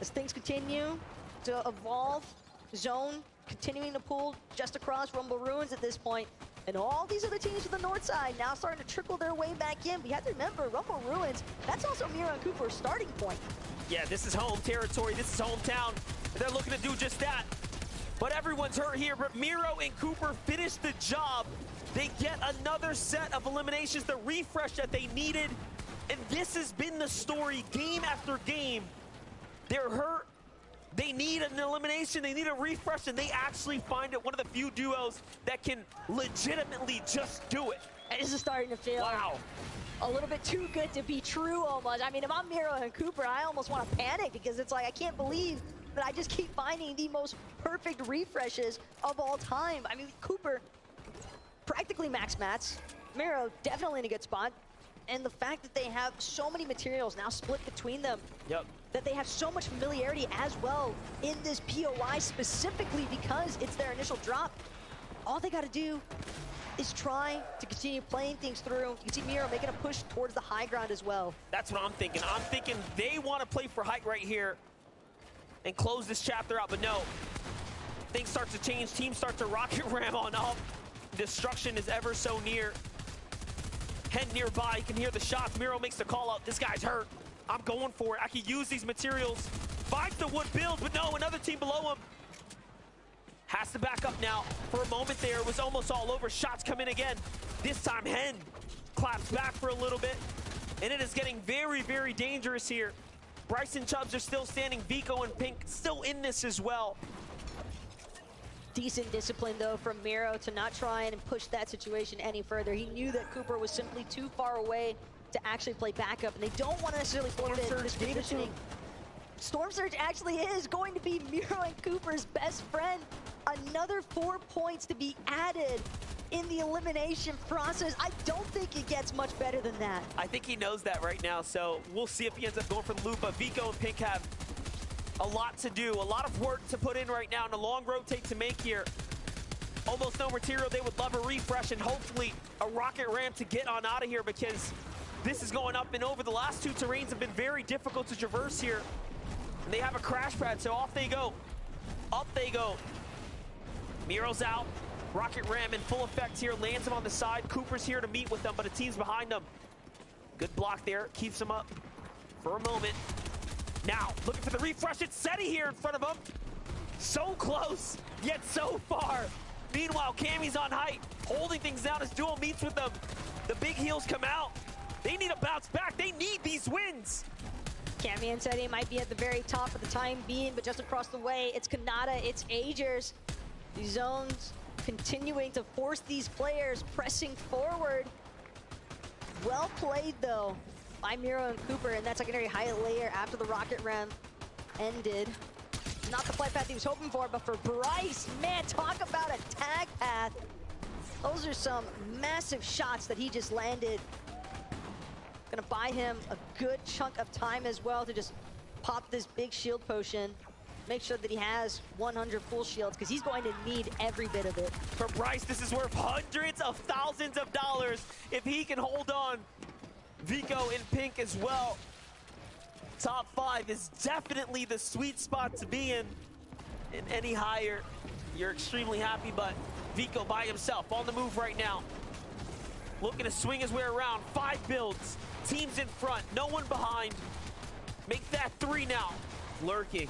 as things continue to evolve. Zone continuing to pull just across Rumble Ruins at this point. And all these other teams to the north side now starting to trickle their way back in. We have to remember, Rumble Ruins, that's also Miro and Cooper's starting point. Yeah, this is home territory. This is hometown. And they're looking to do just that. But everyone's hurt here. But Miro and Cooper finish the job. They get another set of eliminations, the refresh that they needed. And this has been the story game after game. They're hurt. They need an elimination, they need a refresh, and they actually find it. One of the few duos that can legitimately just do it. And this is starting to feel a little bit too good to be true almost. I mean, if I'm Miro and Cooper, I almost want to panic because it's like, I can't believe that I just keep finding the most perfect refreshes of all time. I mean, Cooper, practically max mats. Miro, definitely in a good spot. And the fact that they have so many materials now split between them, that they have so much familiarity as well in this POI specifically because it's their initial drop. All they got to do is try to continue playing things through. You can see Miro making a push towards the high ground as well. That's what I'm thinking. I'm thinking they want to play for height right here and close this chapter out, but no. Things start to change. Teams start to rocket ram on up. Destruction is ever so near. Head nearby, you can hear the shots. Miro makes the call out. This guy's hurt. I'm going for it. I can use these materials. Finds the wood build, but no, another team below him. Has to back up now. For a moment there, it was almost all over. Shots come in again. This time, Hen claps back for a little bit. And it is getting very, very dangerous here. Bryce and Chubbs are still standing. Vico and Pink still in this as well. Decent discipline, though, from Miro to not try and push that situation any further. He knew that Cooper was simply too far away to actually play backup, and they don't want to necessarily forfeit this positioning. Storm Surge actually is going to be Miro and Cooper's best friend. Another 4 points to be added in the elimination process. I don't think it gets much better than that. I think he knows that right now, so we'll see if he ends up going for the loop. But Vico and Pink have a lot to do, a lot of work to put in right now, and a long rotate to make here. Almost no material. They would love a refresh and hopefully a rocket ramp to get on out of here because this is going up and over. The last two terrains have been very difficult to traverse here. And they have a crash pad, so off they go. Up they go. Miro's out. Rocket ram in full effect here. Lands him on the side. Cooper's here to meet with them, but a team's behind them. Good block there. Keeps him up for a moment. Now, looking for the refresh. It's Seti here in front of him. So close, yet so far. Meanwhile, Cammy's on height, holding things down as Duo meets with them. The big heels come out. They need a bounce back. They need these wins. Cammy and Seti might be at the very top for the time being, but just across the way, it's Kanata, it's Agers. These zones continuing to force these players pressing forward. Well played, though, by Miro and Cooper, and that secondary height layer after the rocket ramp ended. Not the flight path he was hoping for, but for Bryce, man, talk about a tag path. Those are some massive shots that he just landed. Gonna buy him a good chunk of time as well to just pop this big shield potion. Make sure that he has 100 full shields, because he's going to need every bit of it. For Bryce, this is worth hundreds of thousands of dollars if he can hold on. Vico in Pink as well. Top 5 is definitely the sweet spot to be in. And any higher, you're extremely happy, but Vico by himself on the move right now. Looking to swing his way around. 5 builds, teams in front, no one behind. Make that 3 now. Lurking.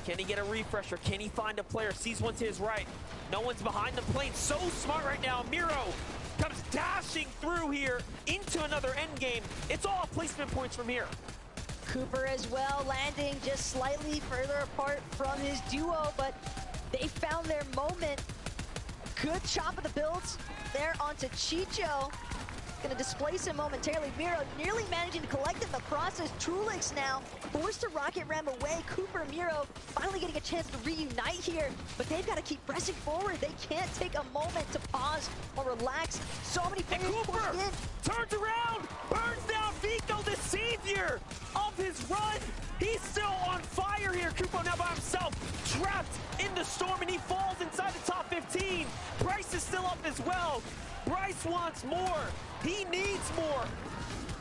Can he get a refresher? Can he find a player? Sees one to his right. No one's behind the plane. So smart right now. Miro comes dashing through here into another end game. It's all placement points from here. Cooper as well, landing just slightly further apart from his duo, but they found their moment. Good chop of the builds there onto Chicho. Gonna displace him momentarily. Miro nearly managing to collect in the process. Trulix now forced to rocket ram away. Cooper and Miro finally getting a chance to reunite here, but they've got to keep pressing forward. They can't take a moment to pause or relax. So many players Cooper in. Turns around, burns down Vico, the savior of his run. He's still on fire here. Cooper now by himself, trapped in the storm, and he falls inside the top 15. Bryce is still up as well. Bryce wants more. He needs more.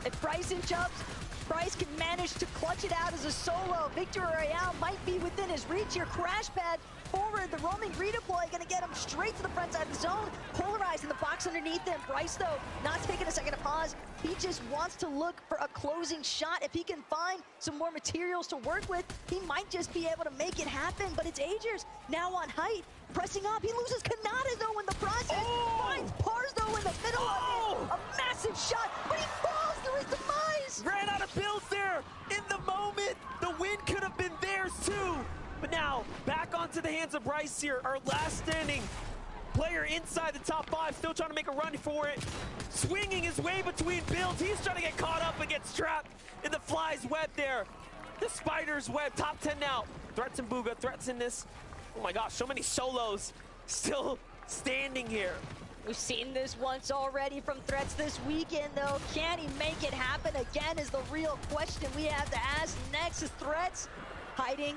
If Bryce and Chubbs Bryce can manage to clutch it out as a solo. Victory Royale might be within his reach here. Crash pad forward, the roaming redeploy gonna get him straight to the front side of the zone. Polarized in the box underneath him. Bryce, though, not taking a second to pause. He just wants to look for a closing shot. If he can find some more materials to work with, he might just be able to make it happen. But it's Agers now on height, pressing up. He loses Kanata, though, in the process. Finds Pars, though, in the middle of it. A massive shot, but he falls to his demise. Ran out of builds there in the moment. The win could have been theirs, too. But now, back onto the hands of Bryce here, our last standing player inside the top 5, still trying to make a run for it. Swinging his way between builds. He's trying to get caught up and gets trapped in the fly's web there. The spider's web, top 10 now. Threats in Booga, threats in this. Oh my gosh, so many solos still standing here. We've seen this once already from Threats this weekend, though. Can he make it happen again is the real question we have to ask. Next is Threats hiding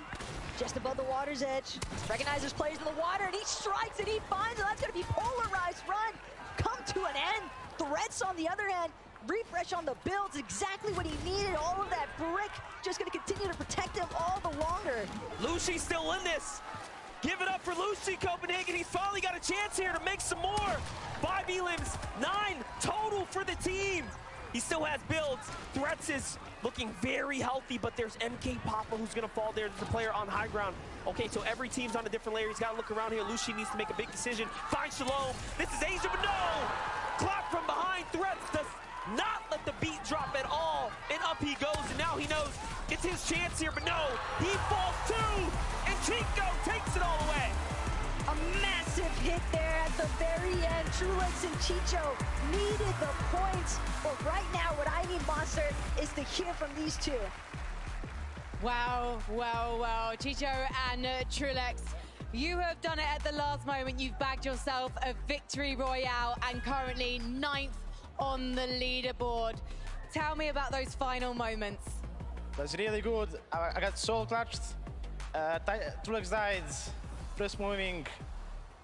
just above the water's edge. Recognizes players in the water, and he strikes and he finds it. That's going to be Polarized run. Come to an end. Threats, on the other hand, refresh on the builds, exactly what he needed. All of that brick just going to continue to protect him all the longer. Lucy's still in this. Give it up for Lucy, Copenhagen. He's finally got a chance here to make some more. 5 elims, 9 total for the team. He still has builds. Threats is looking very healthy, but there's MK Papa who's gonna fall there. There's a player on high ground. Okay, so every team's on a different layer. He's gotta look around here. Lucy needs to make a big decision. Find Shalom. This is Asia, but no! Clap from behind. Threats does not let the beat drop at all. And up he goes, and now he knows it's his chance here, but no, he falls too! And Chico takes it all away. A massive hit there at the very end. Trulex and Chicho needed the points. But right now, what I need, Monster, is to hear from these two. Wow, wow, wow. Chicho and Trulex, you have done it at the last moment. You've bagged yourself a victory royale and currently 9th on the leaderboard. Tell me about those final moments. That's really good. I got soul clutched. Trulex died. First moving.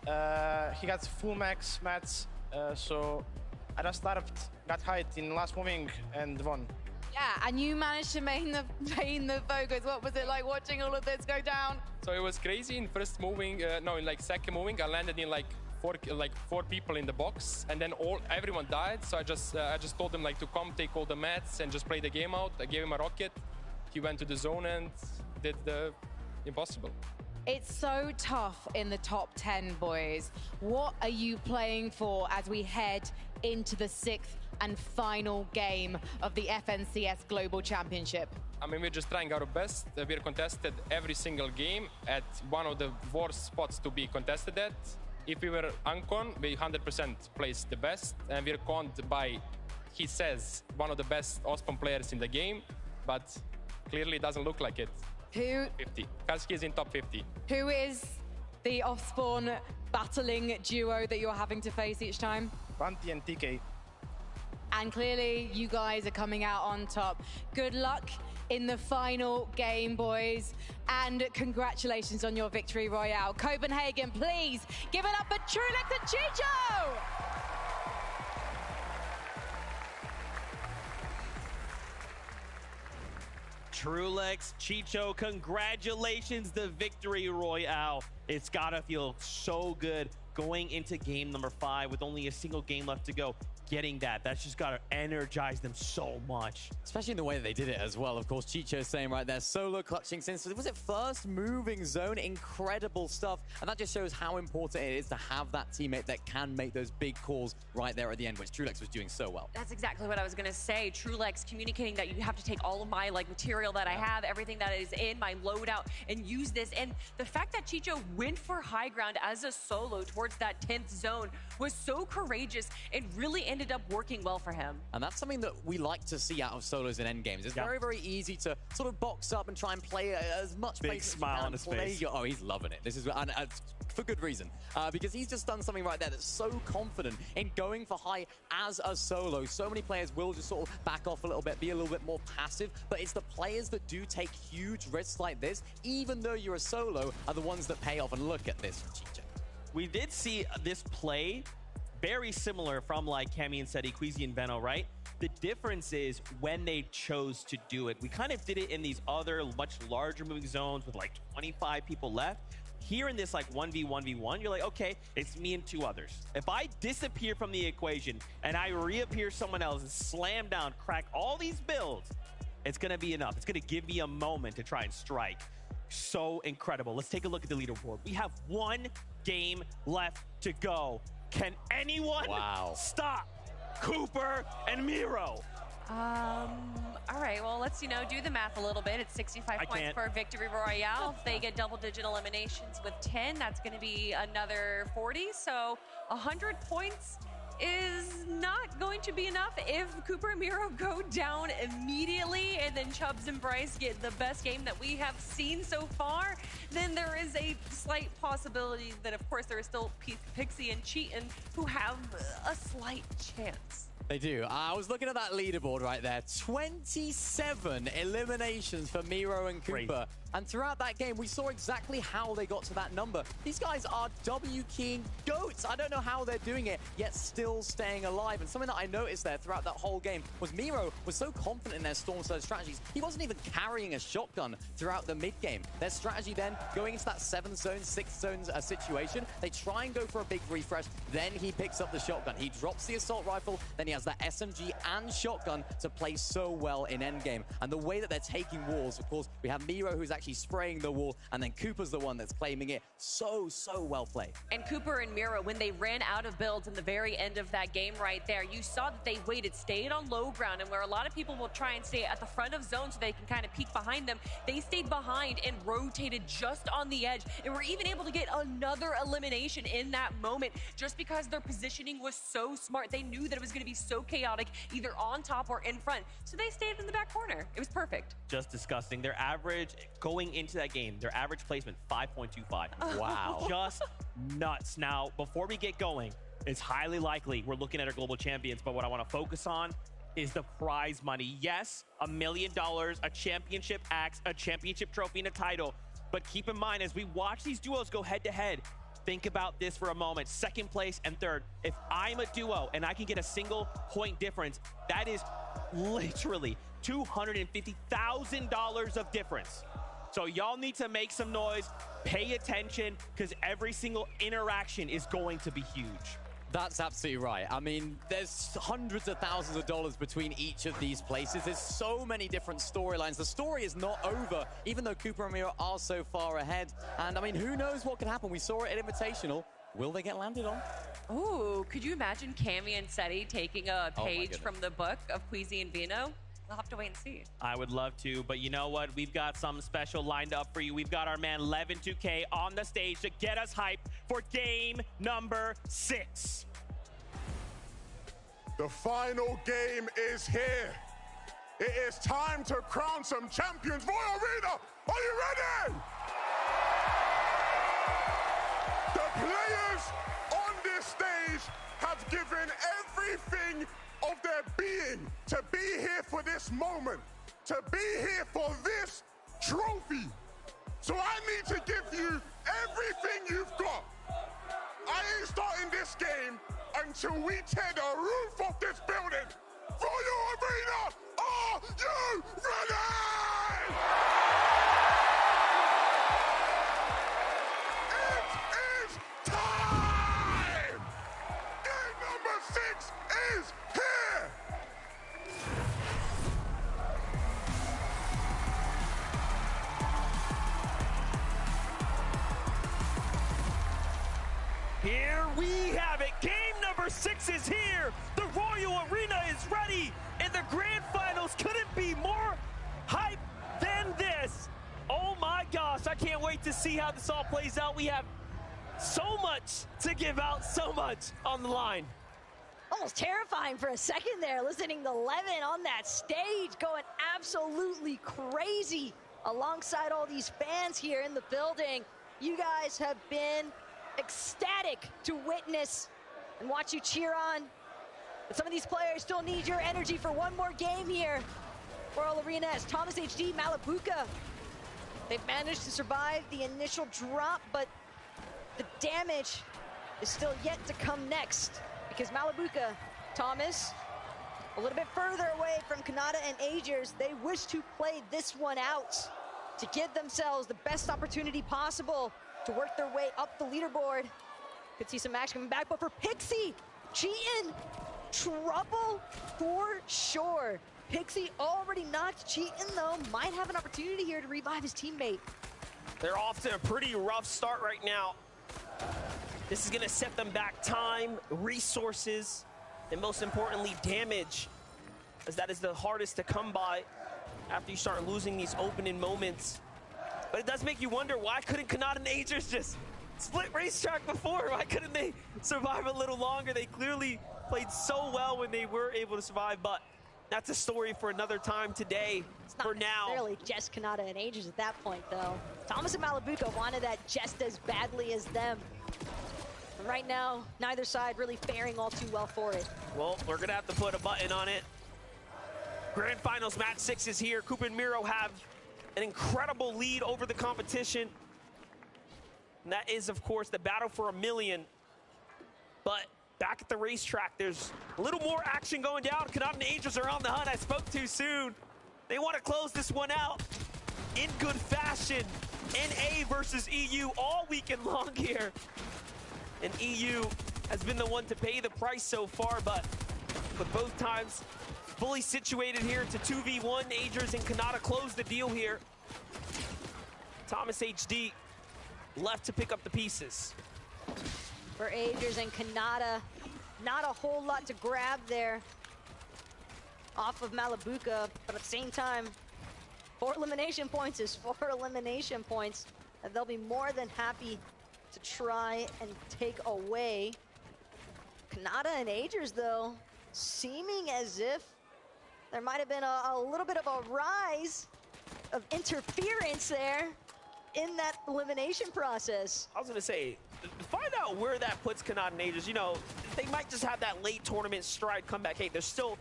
He got full max mats. So I just started, got height in last moving and won. Yeah, and you managed to main the focus. What was it like watching all of this go down? So it was crazy in first moving, in like second moving, I landed in like four people in the box, and then everyone died. So I just told them like to come take all the mats and just play the game out. I gave him a rocket. He went to the zone and did the impossible. It's so tough in the top 10, boys. What are you playing for as we head into the 6th and final game of the FNCS Global Championship? I mean, we're just trying our best. We're contested every single game at one of the worst spots to be contested at. If we were uncon, we 100% place the best, and we're conned by, he says, one of the best Ospan players in the game, but clearly it doesn't look like it. Who? 50. Kalski is in top 50. Who is the off-spawn battling duo that you're having to face each time? Panti and TK. And clearly, you guys are coming out on top. Good luck in the final game, boys. And congratulations on your victory royale. Copenhagen, please give it up for Trulex and Chicho! Trulex, Chicho, congratulations, the victory royale. It's gotta feel so good going into game number 5 with only a single game left to go. Getting that's just gotta energize them so much. Especially in the way that they did it as well. Of course, Chicho saying right there, solo clutching since, was it first moving zone? Incredible stuff. And that just shows how important it is to have that teammate that can make those big calls right there at the end, which Trulex was doing so well. That's exactly what I was gonna say. Trulex communicating that you have to take all of my material that I have, everything that is in my loadout, and use this. And the fact that Chicho went for high ground as a solo towards that 10th zone was so courageous and really ended up working well for him. And that's something that we like to see out of solos in endgames. It's very, very easy to sort of box up and try and play as much big smile on his face. Oh, he's loving it. This is and for good reason, because he's just done something right there that's so confident in going for high as a solo. So many players will just sort of back off a little bit, be a little bit more passive, but it's the players that do take huge risks like this, even though you're a solo, are the ones that pay off. And look at this from Chicho. We did see this play very similar from like Cammy and Seti, Queasy and Veno, right? The difference is when they chose to do it. We kind of did it in these other much larger moving zones with like 25 people left. Here in this like 1v1v1, you're like, okay, it's me and 2 others. If I disappear from the equation and I reappear someone else and slam down, crack all these builds, it's gonna be enough. It's gonna give me a moment to try and strike. So incredible. Let's take a look at the leaderboard. We have 1 game left to go. Can anyone stop Cooper and Miro? All right, well, let's, do the math a little bit. It's 65 points for Victory Royale. If they get double-digit eliminations with 10, that's going to be another 40. So 100 points is not going to be enough if Cooper and Miro go down immediately and then Chubbs and Bryce get the best game that we have seen so far. Then there is a slight possibility that, of course, there is still Pixie and Cheatin' who have a slight chance. They do. I was looking at that leaderboard right there. 27 eliminations for Miro and Cooper. Crazy. And throughout that game, we saw exactly how they got to that number. These guys are W-keying goats. I don't know how they're doing it, yet still staying alive. And something that I noticed there throughout that whole game was Miro was so confident in their Storm Surge strategies. He wasn't even carrying a shotgun throughout the mid-game. Their strategy then, going into that 7th zone, 6th zone situation, they try and go for a big refresh. Then he picks up the shotgun. He drops the assault rifle. Then he has that SMG and shotgun to play so well in endgame. And the way that they're taking walls, of course, we have Miro who's actually spraying the wall, and then Cooper's the one that's claiming it. So well played. And Cooper and Miro, when they ran out of builds in the very end of that game right there, you saw that they waited, stayed on low ground, and where a lot of people will try and stay at the front of zone so they can kind of peek behind them, they stayed behind and rotated just on the edge, and were even able to get another elimination in that moment just because their positioning was so smart. They knew that it was going to be so chaotic, either on top or in front, so they stayed in the back corner. It was perfect. Just disgusting. Their average going into that game, their average placement 5.25. Wow. Just nuts. Now, before we get going, it's highly likely we're looking at our global champions, but what I want to focus on is the prize money. Yes, $1 million, a championship axe, a championship trophy, and a title. But keep in mind, as we watch these duos go head to head, think about this for a moment. 2nd place and 3rd. If I'm a duo and I can get a single point difference, that is literally $250,000 of difference. So y'all need to make some noise, pay attention, because every single interaction is going to be huge. That's absolutely right. I mean, there's hundreds of thousands of dollars between each of these places. There's so many different storylines. The story is not over, even though Cooper and Miro are so far ahead. And I mean, who knows what can happen? We saw it at Invitational. Will they get landed on? Ooh, could you imagine Cammy and Seti taking a page from the book of Queasy and Vino? We'll have to wait and see. I would love to, but you know what? We've got something special lined up for you. We've got our man Levin2K on the stage to get us hyped for game number 6. The final game is here. It is time to crown some champions. Royal Arena, are you ready? The players on this stage have given everything of their being to be here for this moment, to be here for this trophy. So I need to give you everything you've got. I ain't starting this game until we tear the roof off this building. Royal Arena, are you ready? It is time! Game number 6 is here! Here we have it. Game number 6 is here. The Royal Arena is ready. And the grand finals couldn't be more hype than this. Oh my gosh, I can't wait to see how this all plays out. We have so much to give out, so much on the line. Almost terrifying for a second there, listening to Levin on that stage, going absolutely crazy alongside all these fans here in the building. You guys have been ecstatic to witness and watch you cheer on. But some of these players still need your energy for one more game here. Royal Arena as Thomas HD, Malabuka. They've managed to survive the initial drop, but the damage is still yet to come next. Because Malabuka, Thomas, A little bit further away from Kanata and Agers. They wish to play this one out to give themselves the best opportunity possible to work their way up the leaderboard. Could see some action coming back, but for Pixie, Cheatin', trouble for sure. Pixie already knocked Cheatin' though, might have an opportunity here to revive his teammate. They're off to a pretty rough start right now. This is gonna set them back time, resources, and most importantly, damage, as that is the hardest to come by after you start losing these opening moments. But it does make you wonder, why couldn't Kanata and Agers just split racetrack before? Why couldn't they survive a little longer? They clearly played so well when they were able to survive, but that's a story for another time today. It's not for now. necessarily just Kanata and Agers at that point, though. Thomas and Malabuka wanted that just as badly as them. And right now, neither side really faring all too well for it. Well, we're gonna have to put a button on it. Grand Finals match 6 is here. Koopa and Miro have an incredible lead over the competition. And that is, of course, the battle for $1 million. But back at the racetrack, there's a little more action going down. Kanata and Agers are on the hunt. I spoke too soon. They want to close this one out in good fashion. NA versus EU all weekend long here. And EU has been the one to pay the price so far, but with both times fully situated here to 2v1, Agers and Kanata close the deal here. Thomas HD left to pick up the pieces. For Agers and Kanata, not a whole lot to grab there off of Malabuka, but at the same time, 4 elimination points is 4 elimination points, and they'll be more than happy to try and take away. Kanata and Agers, though, seeming as if there might have been a little bit of a rise of interference there in that elimination process. I was gonna say, find out where that puts Kanata and Agers. You know, they might just have that late tournament stride comeback. Hey, there's still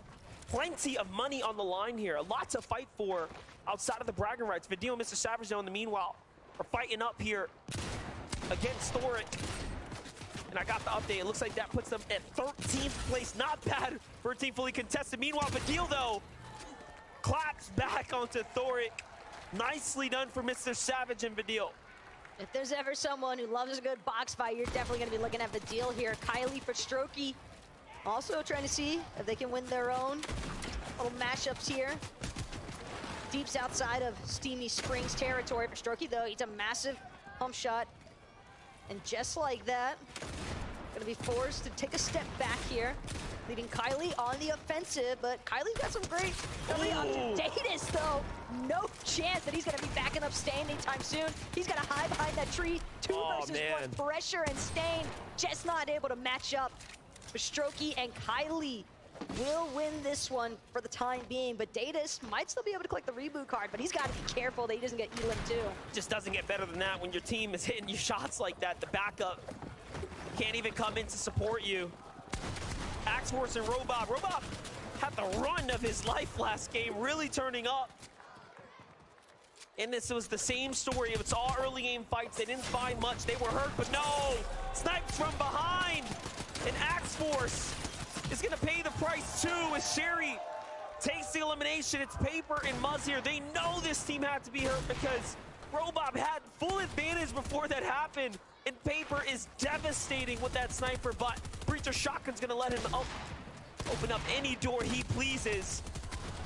plenty of money on the line here. A lot to fight for outside of the bragging rights. Vidil and Mr. Savage, though, in the meanwhile, are fighting up here against Thoric. And I got the update. It looks like that puts them at 13th place. Not bad for a team fully contested. Meanwhile, Vidil, though, claps back onto Thoric. Nicely done for Mr. Savage and Vidil. If there's ever someone who loves a good box fight, you're definitely going to be looking at Vidil here. Kylie for Strokey also trying to see if they can win their own little mashups here. Deeps outside of Steamy Springs territory for Strokey, though. It's a massive pump shot. And just like that, going to be forced to take a step back here, leaving Kylie on the offensive, but Kylie's got some great early options. Datus, though, no chance that he's going to be backing up Stain anytime soon. He's got to hide behind that tree. 2 versus 1 pressure, and Stain just not able to match up. For Strokey and Kylie will win this one for the time being, but Datus might still be able to collect the reboot card, but he's got to be careful that he doesn't get Elim too. Just doesn't get better than that when your team is hitting you shots like that. The backup can't even come in to support you. Axe Force and Robob. Robob had the run of his life last game, really turning up. And this was the same story. It's all early game fights. They didn't find much. They were hurt, but no! Sniped from behind! And Axe Force is gonna pay the price too as Sherry takes the elimination. It's Paper and Muzz here. They know this team had to be hurt because Robob had full advantage before that happened. And Paper is devastating with that sniper, but Breacher Shotgun's gonna let him open up any door he pleases.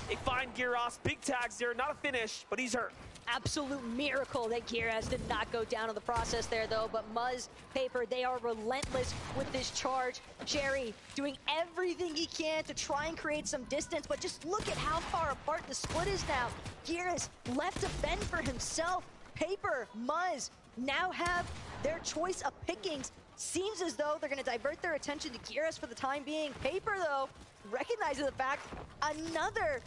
They find Gyros, big tags there, not a finish, but he's hurt. Absolute miracle that Gyros did not go down in the process there, though. But Muzz, Paper, they are relentless with this charge. Sherry doing everything he can to try and create some distance, but just look at how far apart the split is now. Gyros left to fend for himself. Paper, Muzz now have their choice of pickings. Seems as though they're going to divert their attention to Gyros for the time being. Paper, though, recognizing the fact another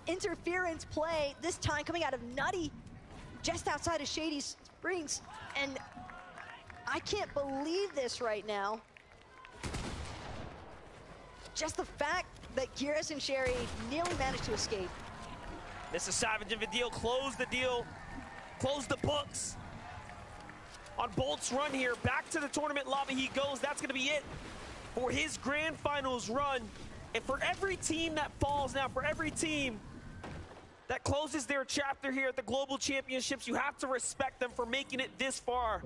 interference play, this time coming out of Nutty, just outside of Shady Springs. And I can't believe this right now. Just the fact that Gyros and Sherry nearly managed to escape. This is Savage and Vidil close the deal, close the books on Bolt's run here. Back to the tournament lobby he goes. That's gonna be it for his grand finals run. And for every team that falls now, for every team that closes their chapter here at the Global Championships, you have to respect them for making it this far.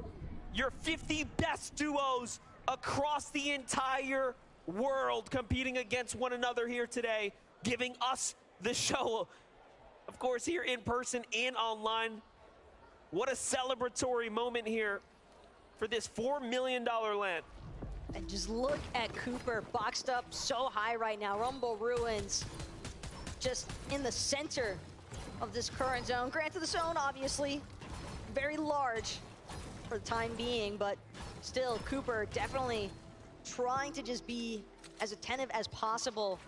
Your 50 best duos across the entire world competing against one another here today, giving us the show, of course, here in person and online. What a celebratory moment here for this $4 million land. And just look at Cooper boxed up so high right now. Rumble Ruins just in the center of this current zone. Granted, the zone obviously very large for the time being, but still Cooper definitely trying to just be as attentive as possible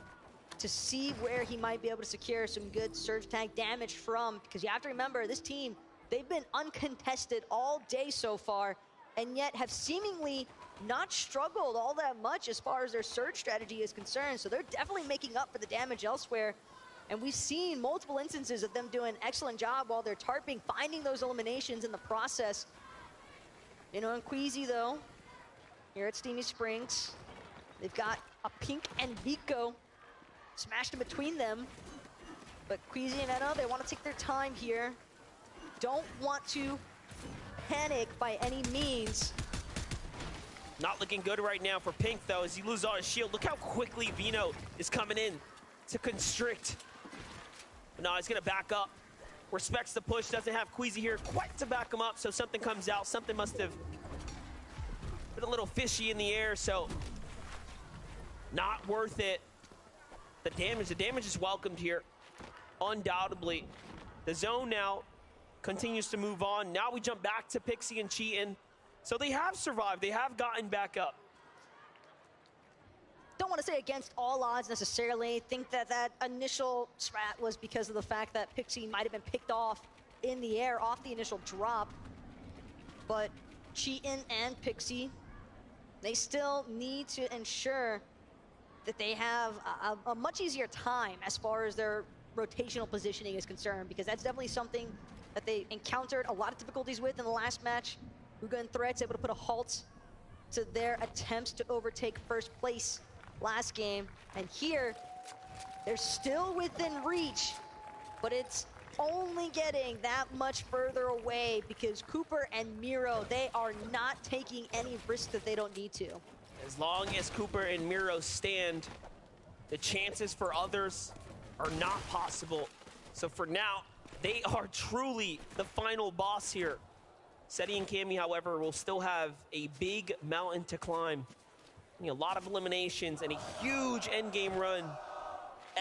to see where he might be able to secure some good surge tank damage from, because you have to remember, this team, they've been uncontested all day so far, and yet have seemingly not struggled all that much as far as their surge strategy is concerned. So they're definitely making up for the damage elsewhere. And we've seen multiple instances of them doing an excellent job while they're tarping, finding those eliminations in the process. You know, and Queasy though, here at Steamy Springs, they've got a Pink and Vico smashed in between them. But Queasy and Eno, they want to take their time here. Don't want to panic by any means. Not looking good right now for Pink, though, as he loses all his shield. Look how quickly Vino is coming in to constrict. But no, he's going to back up. Respects the push, doesn't have Queasy here quite to back him up, so something comes out. Something must have been a little fishy in the air, so not worth it. The damage is welcomed here, undoubtedly. The zone now continues to move on. Now we jump back to Pixie and Cheatin'. So they have survived, they have gotten back up. Don't want to say against all odds necessarily. Think that that initial strat was because of the fact that Pixie might have been picked off in the air off the initial drop. But Cheatin' and Pixie, they still need to ensure that they have a much easier time as far as their rotational positioning is concerned, because that's definitely something that they encountered a lot of difficulties with in the last match. Ruga and Threats able to put a halt to their attempts to overtake first place last game. And here, they're still within reach, but it's only getting that much further away because Cooper and Miro, they are not taking any risk that they don't need to. As long as Cooper and Miro stand, the chances for others are not possible. So for now, they are truly the final boss here. Seti and Cammy, however, will still have a big mountain to climb. A lot of eliminations and a huge endgame run,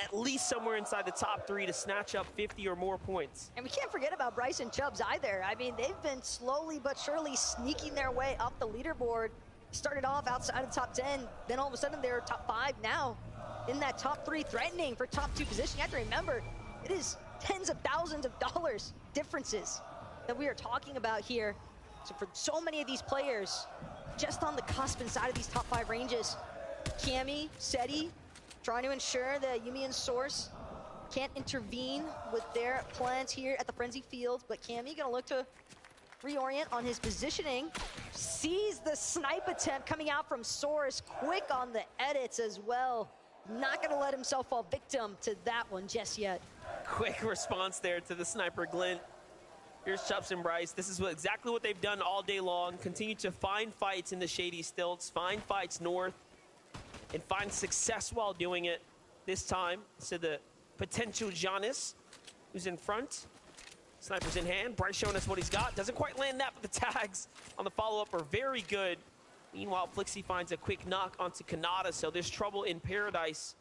at least somewhere inside the top 3 to snatch up 50 or more points. And we can't forget about Bryce and Chubbs either. I mean, they've been slowly but surely sneaking their way up the leaderboard. Started off outside of the top 10, then all of a sudden they're top 5 now. In that top 3, threatening for top 2 position. You have to remember, it is tens of thousands of dollars differences that we are talking about here. So for so many of these players, just on the cusp inside of these top 5 ranges, Cammy, Seti, trying to ensure that Yumi and Source can't intervene with their plans here at the Frenzy Field, but Cammy gonna look to reorient on his positioning. Sees the snipe attempt coming out from Source, quick on the edits as well. Not gonna let himself fall victim to that one just yet. Quick response there to the sniper glint. Here's Chubbs and Bryce. This is exactly what they've done all day long. Continue to find fights in the shady stilts, find fights north, and find success while doing it. This time, to the potential Giannis, who's in front. Sniper's in hand. Bryce showing us what he's got. Doesn't quite land that, but the tags on the follow-up are very good. Meanwhile, Flixie finds a quick knock onto Kanata, so there's trouble in paradise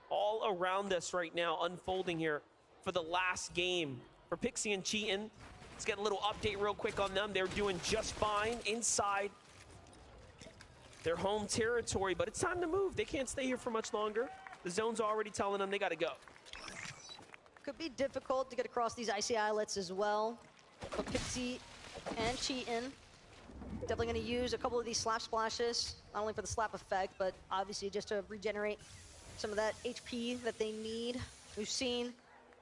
all around us right now, unfolding here for the last game. For Pixie and Cheatin', let's get a little update real quick on them. They're doing just fine inside their home territory, but it's time to move. They can't stay here for much longer. The zone's already telling them they gotta go. Could be difficult to get across these icy islets as well. But Pixie and Cheatin' definitely gonna use a couple of these slap splashes, not only for the slap effect, but obviously just to regenerate some of that HP that they need. We've seen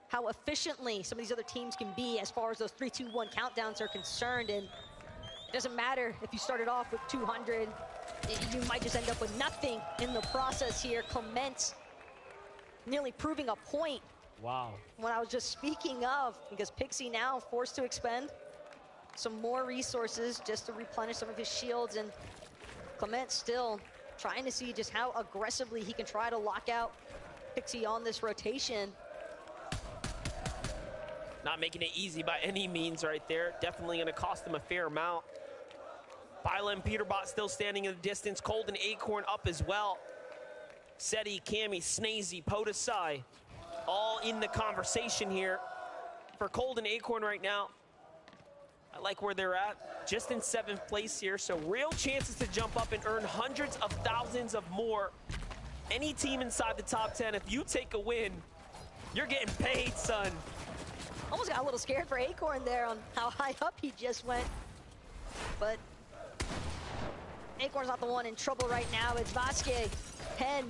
how efficiently some of these other teams can be as far as those 3, 2, 1 countdowns are concerned, and it doesn't matter if you started off with 200, you might just end up with nothing in the process here. Clement nearly proving a point. Wow. What I was just speaking of, because Pixie now forced to expend some more resources just to replenish some of his shields, and Clement still trying to see just how aggressively he can try to lock out Pixie on this rotation. Not making it easy by any means right there. Definitely going to cost them a fair amount. Bila and Peterbot still standing in the distance. Cold and Acorn up as well. Seti, Cammy, Snazy, Podesai, all in the conversation here. For Cold and Acorn right now, I like where they're at. Just in 7th place here, so real chances to jump up and earn hundreds of thousands of more. Any team inside the top 10, if you take a win, you're getting paid, son. Almost got a little scared for Acorn there on how high up he just went. But Acorn's not the one in trouble right now. It's Vasquez, Pen,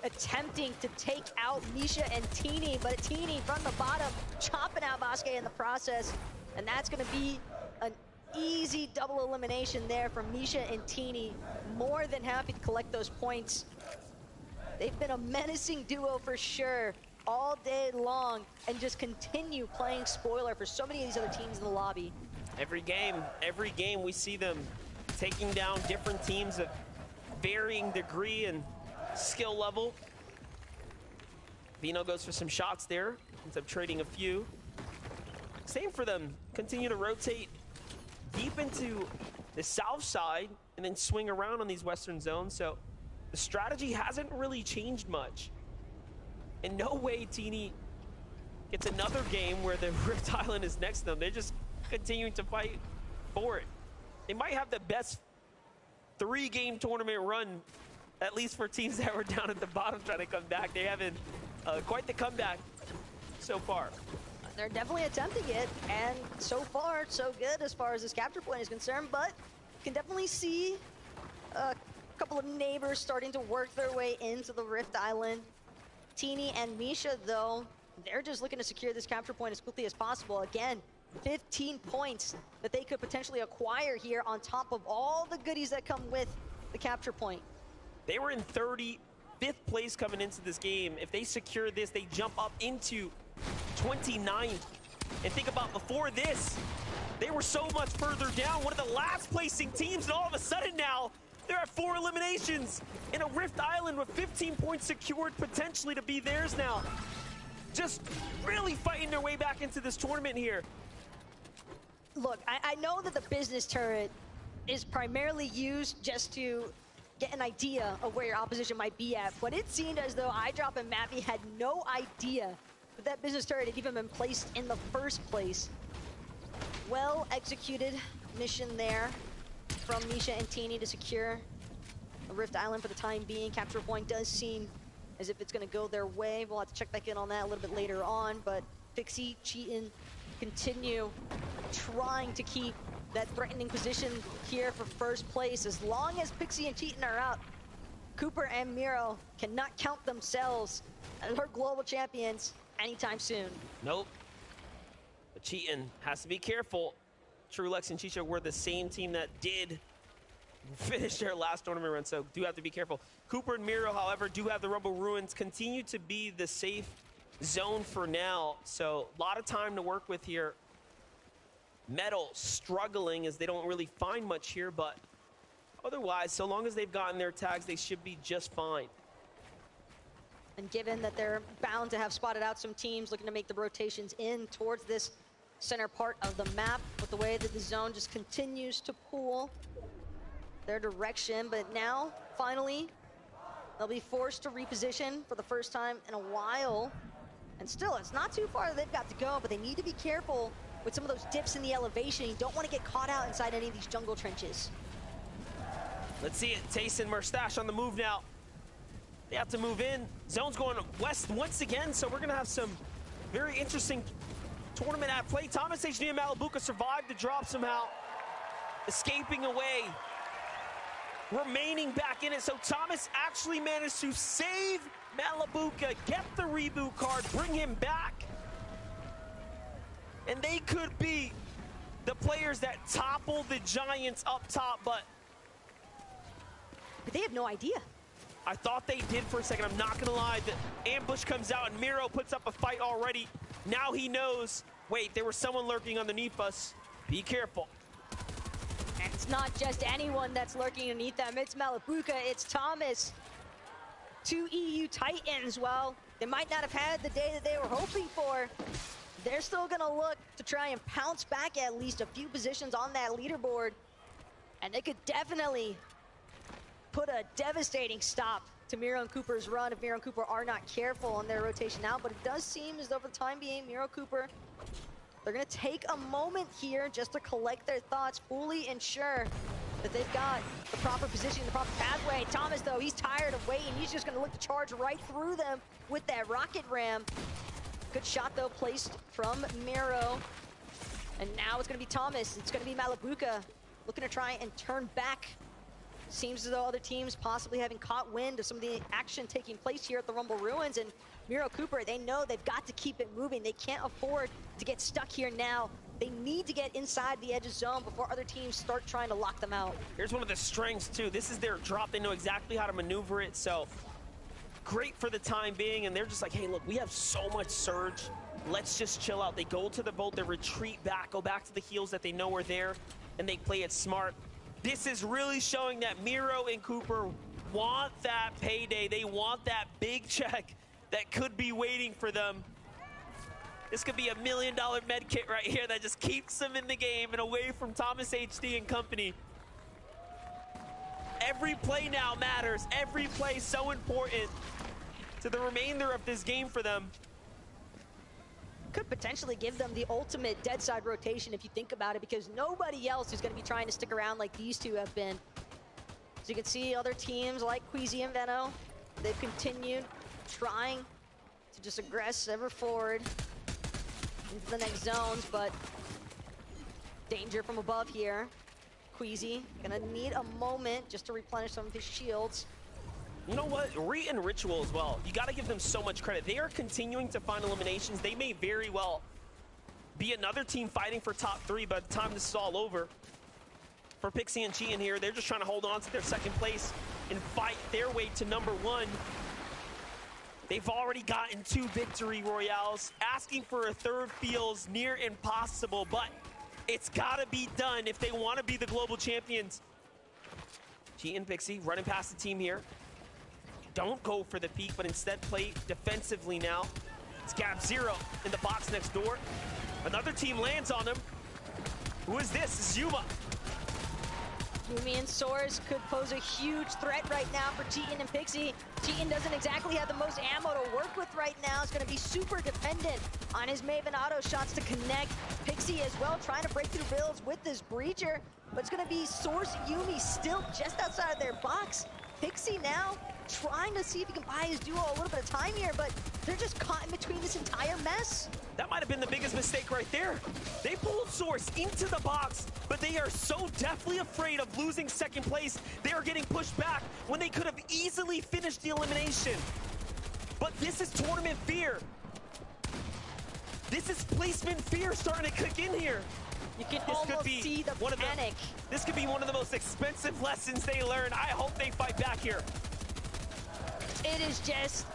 attempting to take out Misha and Teeny, but Teeny from the bottom, chopping out Vasquez in the process. And that's gonna be an easy double elimination there from Misha and Teeny. More than happy to collect those points. They've been a menacing duo for sure all day long, and just continue playing spoiler for so many of these other teams in the lobby. Every game we see them taking down different teams of varying degree and skill level. Vino goes for some shots there, ends up trading a few. Same for them, continue to rotate deep into the south side and then swing around on these western zones. So the strategy hasn't really changed much. In no way Teeny gets another game where the Rift Island is next to them. They're just continuing to fight for it. They might have the best 3-game tournament run, at least for teams that were down at the bottom trying to come back. They haven't quite the comeback so far. They're definitely attempting it, and so far, so good as far as this capture point is concerned, but you can definitely see a couple of neighbors starting to work their way into the Rift Island. Teeny and Misha, though, they're just looking to secure this capture point as quickly as possible. Again, 15 points that they could potentially acquire here on top of all the goodies that come with the capture point. They were in 35th place coming into this game. If they secure this, they jump up into 29th. And think about before this, they were so much further down, one of the last placing teams, and all of a sudden now, they're at 4 eliminations in a Rift Island with 15 points secured potentially to be theirs now. Just really fighting their way back into this tournament here. Look, I know that the business turret is primarily used just to get an idea of where your opposition might be at, but it seemed as though iDrop and Mappy had no idea that that business turret had even been placed in the first place. Well executed mission there from Misha and Teeny to secure the Rift Island for the time being. Capture point does seem as if it's going to go their way. We'll have to check back in on that a little bit later on, but Pixie, Cheatin continue trying to keep that threatening position here for first place. As long as Pixie and Cheatin are out, Cooper and Miro cannot count themselves as our global champions anytime soon. Nope. But Cheatin has to be careful. Trulex and Chicho were the same team that did finish their last tournament run, so do have to be careful. Cooper and Miro, however, do have the Rumble Ruins, continue to be the safe zone for now, so a lot of time to work with here. Metal struggling as they don't really find much here, but otherwise, so long as they've gotten their tags, they should be just fine. And given that they're bound to have spotted out some teams looking to make the rotations in towards this center part of the map, with the way that the zone just continues to pull their direction, but now, finally, they'll be forced to reposition for the first time in a while. And still, it's not too far that they've got to go, but they need to be careful with some of those dips in the elevation. You don't want to get caught out inside any of these jungle trenches. Let's see it. Tayson, Mustache on the move now. They have to move in. Zone's going west once again, so we're going to have some very interesting tournament at play. Thomas HD and Malabuka survived the drop somehow, escaping away, remaining back in it. So Thomas actually managed to save Malabuka, get the reboot card, bring him back. And they could be the players that topple the Giants up top, but they have no idea. I thought they did for a second. I'm not gonna lie. The ambush comes out and Miro puts up a fight already. Now he knows, wait, there was someone lurking underneath us. Be careful. And it's not just anyone that's lurking underneath them. It's Malabuka, it's Thomas. 2 EU Titans. Well, they might not have had the day that they were hoping for. They're still gonna look to try and pounce back at least a few positions on that leaderboard. And they could definitely put a devastating stop to Miro and Cooper's run if Miro and Cooper are not careful on their rotation out. But it does seem as though for the time being, Miro Cooper, they're gonna take a moment here just to collect their thoughts, fully ensure that they've got the proper position, the proper pathway. Thomas, though, he's tired of waiting. He's just gonna look to charge right through them with that rocket ram. Good shot, though, placed from Miro. And now it's gonna be Thomas. It's gonna be Malabuka looking to try and turn back. Seems as though other teams possibly having caught wind of some of the action taking place here at the Rumble Ruins. And Miro Cooper, they know they've got to keep it moving. They can't afford to get stuck here now. They need to get inside the edge of zone before other teams start trying to lock them out. Here's one of the strengths, too. This is their drop. They know exactly how to maneuver it, so great for the time being. And they're just like, hey, look, we have so much surge. Let's just chill out. They go to the boat, they retreat back, go back to the heals that they know are there, and they play it smart. This is really showing that Miro and Cooper want that payday. They want that big check that could be waiting for them. This could be $1 million med kit right here that just keeps them in the game and away from Thomas HD and company. Every play now matters. Every play so important to the remainder of this game for them. Could potentially give them the ultimate dead side rotation if you think about it, because nobody else is going to be trying to stick around like these two have been. So you can see other teams like Queasy and Veno, they've continued trying to just aggress ever forward into the next zones, but danger from above here. Queasy gonna need a moment just to replenish some of his shields. You know what? Re and Ritual as well. You got to give them so much credit. They are continuing to find eliminations. They may very well be another team fighting for top 3 by the time this is all over. For Pixie and Cheatin here, they're just trying to hold on to their second place and fight their way to #1. They've already gotten 2 victory royales. Asking for a third feels near impossible, but it's got to be done if they want to be the global champions. Cheatin Pixie running past the team here. Don't go for the peek, but instead play defensively now. It's Gab Zero in the box next door. Another team lands on him. Who is this? This is Yuma. Yumi and Soares could pose a huge threat right now for Cheatin and Pixie. Cheatin doesn't exactly have the most ammo to work with right now. It's going to be super dependent on his Maven auto shots to connect. Pixie as well trying to break through builds with this breacher, but it's going to be Soares Yumi still just outside of their box. Pixie now trying to see if he can buy his duo a little bit of time here, but they're just caught in between this entire mess. That might have been the biggest mistake right there. They pulled Soares into the box, but they are so deathly afraid of losing second place. They are getting pushed back when they could have easily finished the elimination. But this is tournament fear. This is placement fear starting to kick in here. You can almost see the panic. This could be one of the most expensive lessons they learn. I hope they fight back here. It is just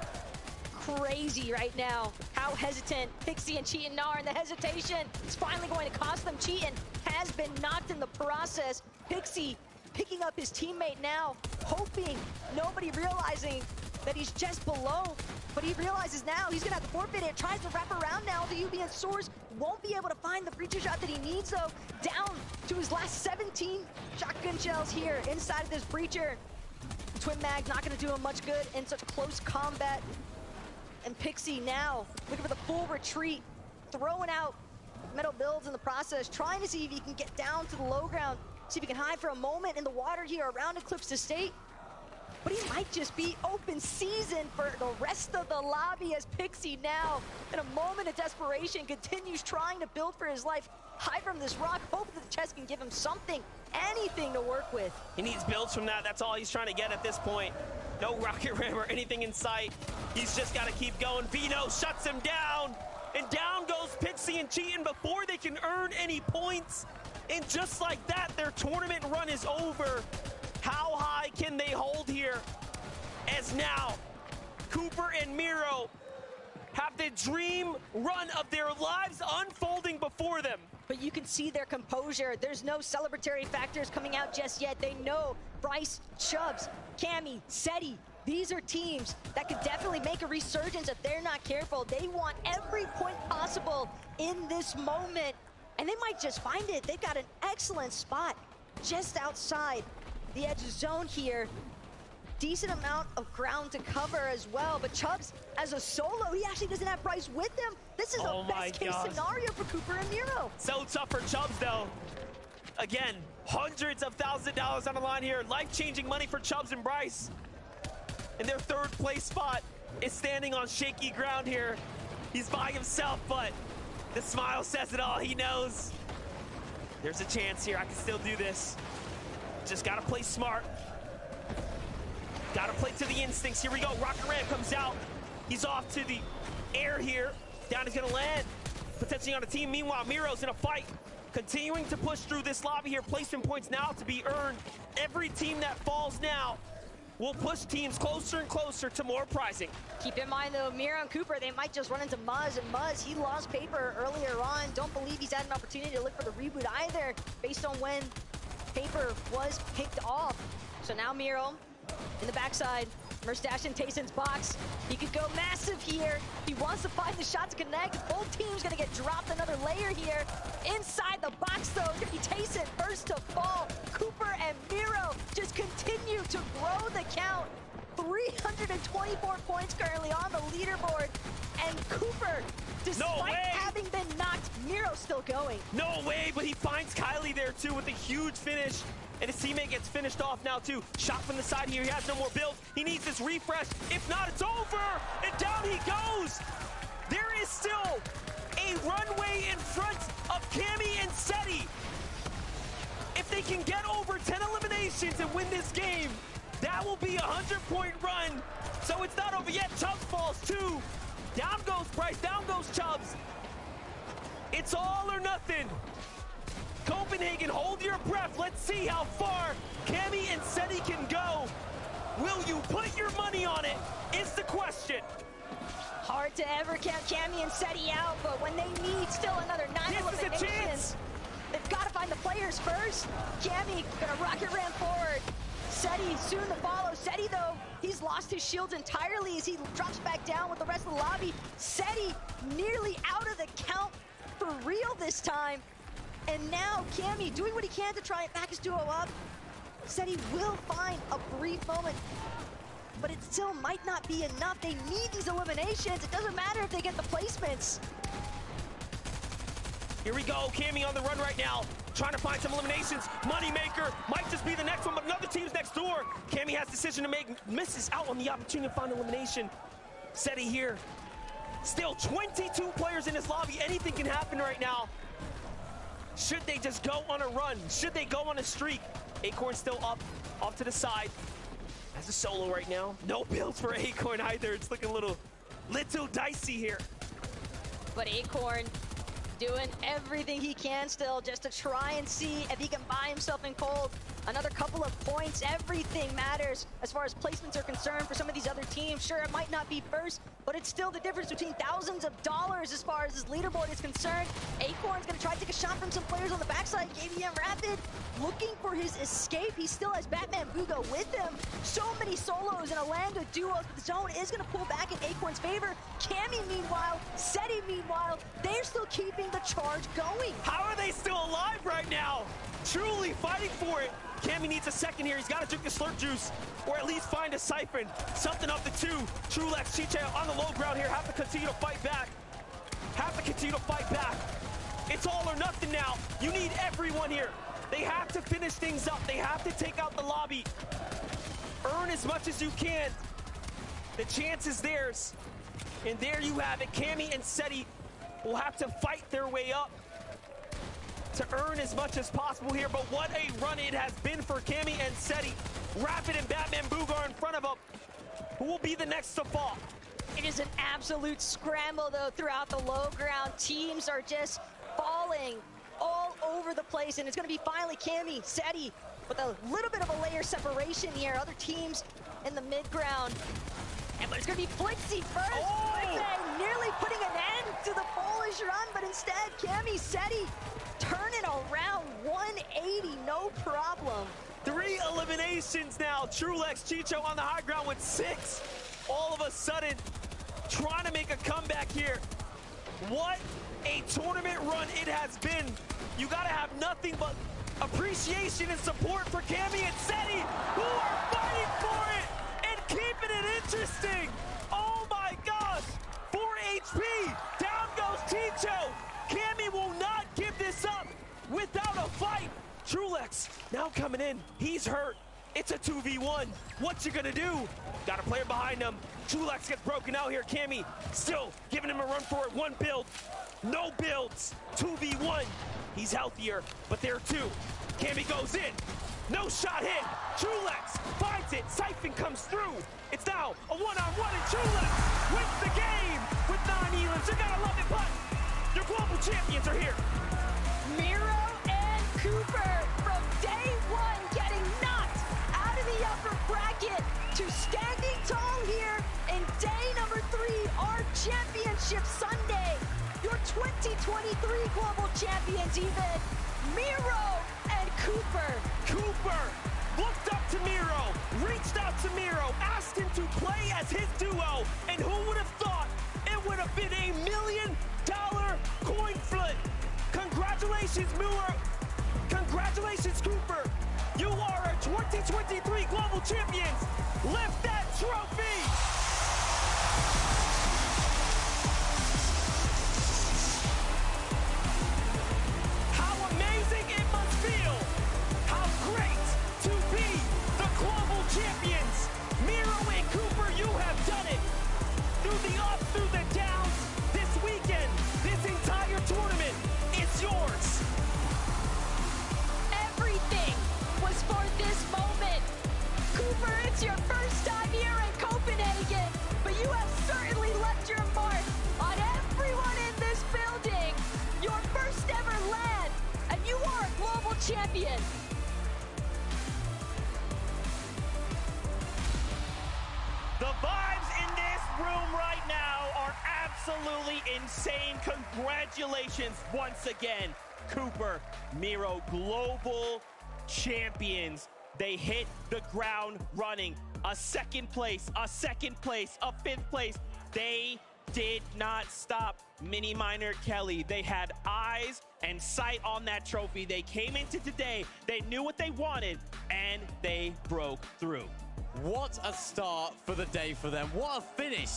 crazy right now how hesitant Pixie and Cheatin are, and the hesitation is finally going to cost them. Cheatin has been knocked in the process. Pixie picking up his teammate now, hoping, nobody realizing that he's just below, but he realizes now he's gonna have to forfeit it. Tries to wrap around now to UB, and Soares won't be able to find the breacher shot that he needs, though. Down to his last 17 shotgun shells here inside of this breacher. Twin Mag's not gonna do him much good in such close combat. And Pixie now looking for the full retreat, throwing out metal builds in the process, trying to see if he can get down to the low ground, see if he can hide for a moment in the water here around Eclipse Estate. But he might just be open season for the rest of the lobby, as Pixie now, in a moment of desperation, continues trying to build for his life. Hide from this rock, hope that the chest can give him something, anything to work with. He needs builds from that. That's all he's trying to get at this point. No rocket ram or anything in sight. He's just got to keep going. Vino shuts him down, and down goes Pixie and Cheatin before they can earn any points. And just like that, their tournament run is over. How high can they hold here? as now Cooper and Miro have the dream run of their lives unfolding before them. But you can see their composure. There's no celebratory factors coming out just yet. They know Bryce, Chubbs, Cammy, Seti, these are teams that could definitely make a resurgence if they're not careful. They want every point possible in this moment, and they might just find it. They've got an excellent spot just outside the edge zone here. Decent amount of ground to cover as well, but Chubbs, as a solo, he actually doesn't have Bryce with him. This is a best-case scenario for Cooper and Miro. So tough for Chubbs, though. Again, hundreds of thousands of dollars on the line here. Life-changing money for Chubbs and Bryce. And their third place spot is standing on shaky ground here. He's by himself, but the smile says it all. He knows there's a chance here. I can still do this. Just gotta play smart. Gotta play to the instincts. Here we go. Rocket Ram comes out. He's off to the air here. Down is gonna land, potentially on a team. Meanwhile, Miro's in a fight, continuing to push through this lobby here. Placement points now to be earned. Every team that falls now will push teams closer and closer to more prizing. Keep in mind, though, Miro and Cooper, they might just run into Muzz, and Muzz, he lost Paper earlier on. Don't believe he's had an opportunity to look for the reboot either, based on when Paper was picked off. So now Miro in the backside. Merstash in Tayson's box. He could go massive here. He wants to find the shot to connect. Both teams gonna get dropped another layer here. Inside the box, though, gonna be Tayson first to fall. Cooper and Miro just continue to grow the count. 324 points currently on the leaderboard. And Cooper, despite having been knocked, Miro's still going. No way, but he finds Kylie there too with a huge finish. And his teammate gets finished off now too. Shot from the side here, he has no more build. He needs this refresh. If not, it's over. And down he goes. There is still a runway in front of Cammy and Seti. If they can get over 10 eliminations and win this game, that will be a 100-point run. So it's not over yet. Chubbs falls too. Down goes Bryce, down goes Chubbs. It's all or nothing. Copenhagen, hold your breath. Let's see how far Cammy and Seti can go. Will you put your money on it, is the question. Hard to ever count Cammy and Seti out, but when they need still another 9 eliminations, they've got to find the players first. Cammy gonna rocket ram forward. Seti soon to follow. Seti, though, he's lost his shields entirely as he drops back down with the rest of the lobby. Seti nearly out of the count for real this time. And now Cammy doing what he can to try and back his duo up. Seti will find a brief moment, but it still might not be enough. They need these eliminations. It doesn't matter if they get the placements. Here we go, Cammy on the run right now, trying to find some eliminations. Moneymaker might just be the next one, but another team's next door. Cammy has a decision to make, misses out on the opportunity to find elimination. Seti here, still 22 players in this lobby. Anything can happen right now. Should they just go on a run? Should they go on a streak? Acorn still up, off to the side. As a solo right now. No builds for Acorn either. It's looking a little dicey here. But Acorn doing everything he can still just to try and see if he can buy himself in cold. Another couple of points. Everything matters as far as placements are concerned for some of these other teams. Sure, it might not be first, but it's still the difference between thousands of dollars as far as his leaderboard is concerned. Acorn's gonna try to take a shot from some players on the backside. KVM Rapid looking for his escape. He still has Batman Bugo with him. So many solos and a land of duos, but the zone is gonna pull back in Acorn's favor. Cammy, meanwhile, Seti, meanwhile, they're still keeping the charge going. How are they still alive right now? Truly fighting for it. Cammy needs a second here. He's got to drink the slurp juice, or at least find a siphon. Something up the two. Trulex, Chiche on the low ground here. Have to continue to fight back. Have to continue to fight back. It's all or nothing now. You need everyone here. They have to finish things up. They have to take out the lobby. Earn as much as you can. The chance is theirs. And there you have it. Cammy and Seti will have to fight their way up to earn as much as possible here, but what a run it has been for Cammy and Seti. Rapid and Batman Boogar in front of them. Who will be the next to fall? It is an absolute scramble, though, throughout the low ground. Teams are just falling all over the place, and it's going to be finally Cammy, Seti, with a little bit of a layer separation here. Other teams in the mid-ground. But it's going to be Flixie first. Oh! Flixie nearly putting an end to the Polish run, but instead, Cami Seti turning around 180, no problem. 3 eliminations now. Trulex, Chicho on the high ground with 6. All of a sudden, trying to make a comeback here. What a tournament run it has been. You got to have nothing but appreciation and support for Cami and Seti, who are fighting for it and keeping it interesting. Oh my gosh, 4 HP, down goes Chicho. Cami will not give this up without a fight. Trulex now coming in, he's hurt. It's a 2v1. What you gonna do? Got a player behind him. Trulex gets broken out here. Cami still giving him a run for it. 1 build, no builds, 2v1. He's healthier, but there are 2. Cami goes in, no shot hit. Trulex finds it, Siphon comes through. It's now a 1-on-1 and Trulex wins the game with 9 elims. You gotta love it, but your global champions are here. Miro and Cooper from day 1 getting knocked out of the upper bracket to standing tall here in day number 3, our championship Sunday. Your 2023 global champions even, Miro and Cooper. Cooper looked up to Miro, reached out to Miro, asked him to play as his duo, and who would have thought it would have been $1 million coin flip. Congratulations, Miro. Congratulations, Cooper. You are our 2023 global champions. Lift that trophy. How amazing it must feel. How great to be the global champions. Miro and Cooper, you have done it. Through the ups, through the downs, this weekend, this entire tournament is yours. Everything was for this moment. Cooper, it's your first time here in Copenhagen, but you have certainly left your mark on everyone in this building. Your first ever LAN, and you are a global champion. The vibes in this room right now are absolutely insane. Congratulations once again, Cooper, Miro, global champions. They hit the ground running. A second place, a 5th place. They did not stop. Mini Minor Kelly, they had eyes and sight on that trophy. They came into today, they knew what they wanted, and they broke through. What a start for the day for them. What a finish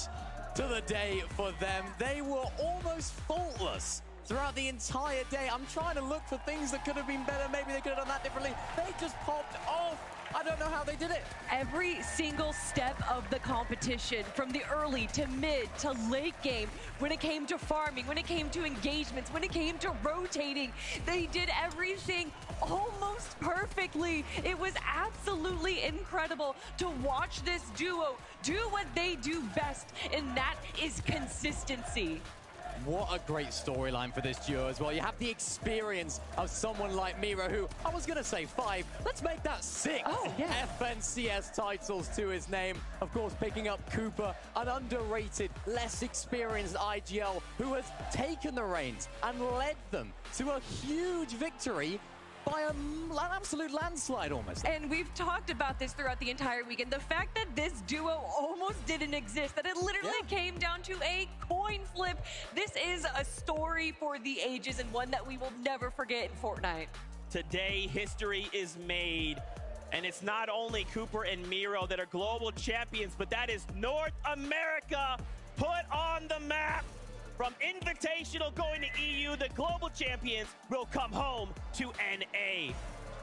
to the day for them. They were almost faultless throughout the entire day. I'm trying to look for things that could have been better. Maybe they could have done that differently. They just popped off. I don't know how they did it. Every single step of the competition, from the early to mid to late game, when it came to farming, when it came to engagements, when it came to rotating, they did everything almost perfectly. It was absolutely incredible to watch this duo do what they do best, and that is consistency. What a great storyline for this duo as well. You have the experience of someone like Miro, who I was going to say 5. Let's make that 6. Oh, yeah. FNCS titles to his name. Of course, picking up Cooper, an underrated, less experienced IGL who has taken the reins and led them to a huge victory by an absolute landslide almost. And we've talked about this throughout the entire weekend. The fact that this duo almost didn't exist, that it literally came down to a coin flip. This is a story for the ages and one that we will never forget in Fortnite. Today, history is made. And it's not only Cooper and Miro that are global champions, but that is North America put on the map. From Invitational going to EU, the global champions will come home to NA.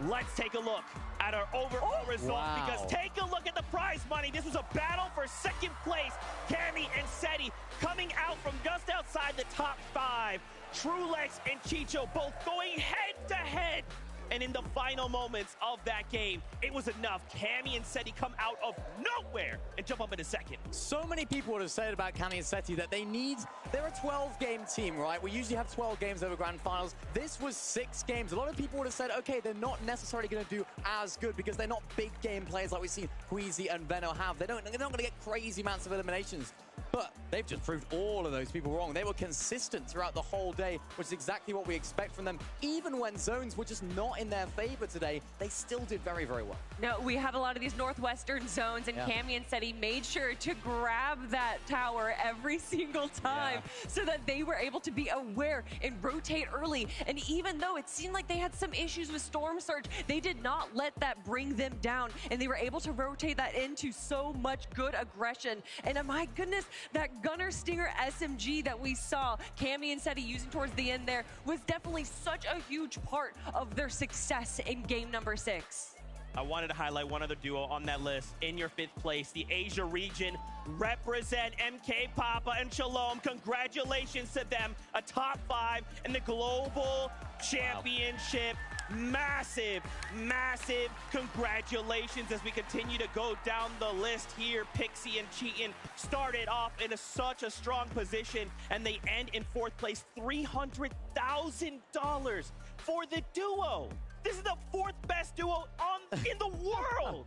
Let's take a look at our overall result, because take a look at the prize money. This was a battle for 2nd place. Cami and Seti coming out from just outside the top 5. Trulex and Chicho both going head to head And in the final moments of that game, it was enough. Cammy and Seti come out of nowhere and jump up in a second. So many people would have said about Cammy and Seti that they're a 12-game team, right? We usually have 12 games over Grand Finals. This was 6 games. A lot of people would have said, okay, they're not necessarily going to do as good because they're not big game players like we've seen Queasy and Veno have. They're not going to get crazy amounts of eliminations. But they've just proved all of those people wrong. They were consistent throughout the whole day, which is exactly what we expect from them. Even when zones were just not in their favor today, they still did very, very well. No, we have a lot of these northwestern zones, and Cammy and Seti made sure to grab that tower every single time so that they were able to be aware and rotate early. And even though it seemed like they had some issues with Storm Surge, they did not let that bring them down, and they were able to rotate that into so much good aggression. And my goodness, that Gunner Stinger SMG that we saw Cammy and Seti using towards the end there was definitely such a huge part of their success in game number 6. I wanted to highlight one other duo on that list. In your 5th place, the Asia region represent MK Papa and Shalom. Congratulations to them. A top 5 in the global championship. Massive, massive congratulations as we continue to go down the list here. Pixie and Cheatin started off in such a strong position, and they end in 4th place. $300,000 for the duo. This is the 4th best duo in the world.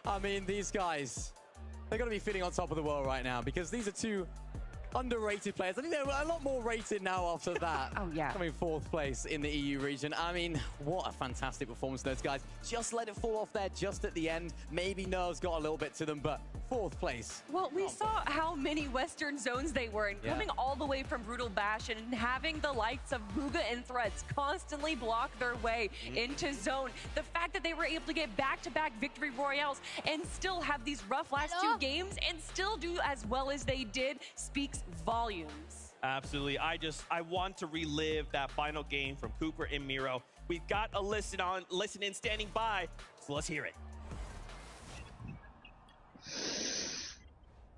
I mean, these guys, they're going to be feeling on top of the world right now because these are 2 underrated players. I think they're a lot more rated now after that. Oh, yeah. Coming 4th place in the EU region. I mean, what a fantastic performance those guys. Just let it fall off there just at the end. Maybe nerves got a little bit to them, but 4th place. Well, we saw how many Western zones they were in, coming all the way from Brutal Bash and having the likes of Booga and Threats constantly block their way into zone. The fact that they were able to get back-to-back victory royales and still have these rough last 2 games and still do as well as they did speaks volumes. Absolutely. I want to relive that final game from Cooper and Miro. We've got a listen in standing by, so let's hear it.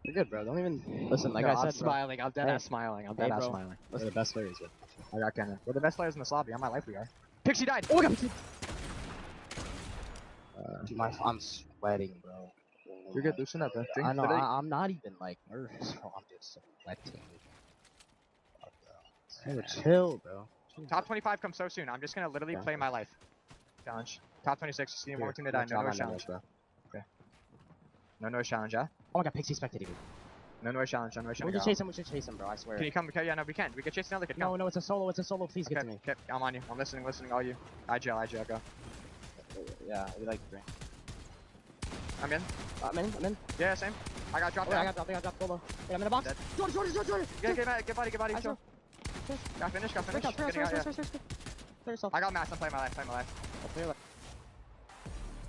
You're good, bro. Don't even listen. Like I said, I'm smiling. I'm dead ass smiling. I'm dead ass smiling. We're the best players. I got Cannon. We're the best players in this lobby. On my life, we are. Pixie died. Oh my god. I'm sweating, bro. You're good. Loosen up, bro. I know. I'm not even like nervous, bro. I'm just sweating. Chill, bro. Top 25 comes so soon. I'm just gonna literally play my life. Challenge. Top 26. See one more team to die. No noise challenge, bro. Okay. No noise challenge, yeah? Oh my god, Pixie spectated me. No noise challenge, no noise challenge. We should chase him, bro, I swear. Can you come? Okay, yeah, no, we can. We can chase another kid. No, it's a solo, please get to me. Okay, I'm on you. I'm listening, all you. IGL, go. Yeah, we like the I'm in. I'm in. Yeah, same. I got dropped down. I got dropped solo. Wait, I'm in a box. Jordan. Get body. Chill. Got finished. I got mass, I'm playing my life.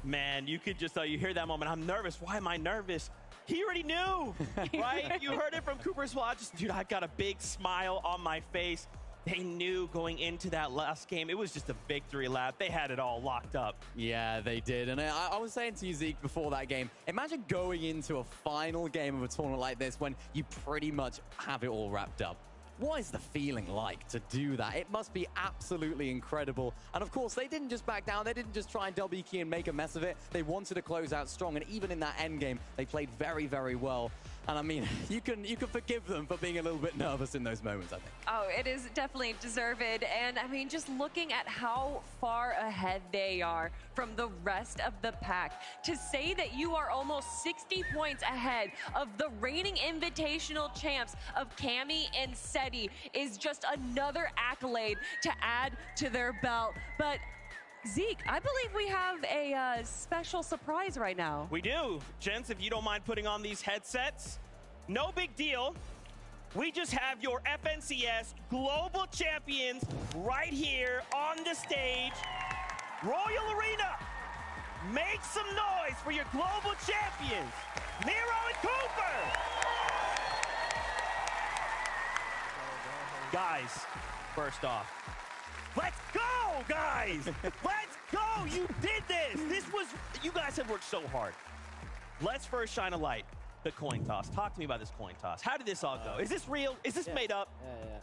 Man, you could just you hear that moment. I'm nervous. Why am I nervous? He already knew, right? You heard it from Cooper's watch. Dude, I got a big smile on my face. They knew going into that last game, it was just a victory lap. They had it all locked up. Yeah, they did. And I was saying to you, Zeke, before that game, imagine going into a final game of a tournament like this when you pretty much have it all wrapped up. What is the feeling like to do that? It must be absolutely incredible. And of course, they didn't just back down. They didn't just try and double key and make a mess of it. They wanted to close out strong. And even in that end game, they played very, very well. And I mean, you can forgive them for being a little bit nervous in those moments, I think. Oh, it is definitely deserved. And I mean, just looking at how far ahead they are from the rest of the pack, to say that you are almost 60 points ahead of the reigning invitational champs of Cammy and Seti is just another accolade to add to their belt. But Zeke, I believe we have a special surprise right now. We do. Gents, if you don't mind putting on these headsets, no big deal. We just have your FNCS Global Champions right here on the stage. Royal Arena, make some noise for your Global Champions, Miro and Cooper. Guys, first off, let's go, guys! Let's go! You did this! You guys have worked so hard. Let's first shine a light. The coin toss. Talk to me about this coin toss. How did this all go? Is this real? Is this made up? Yeah.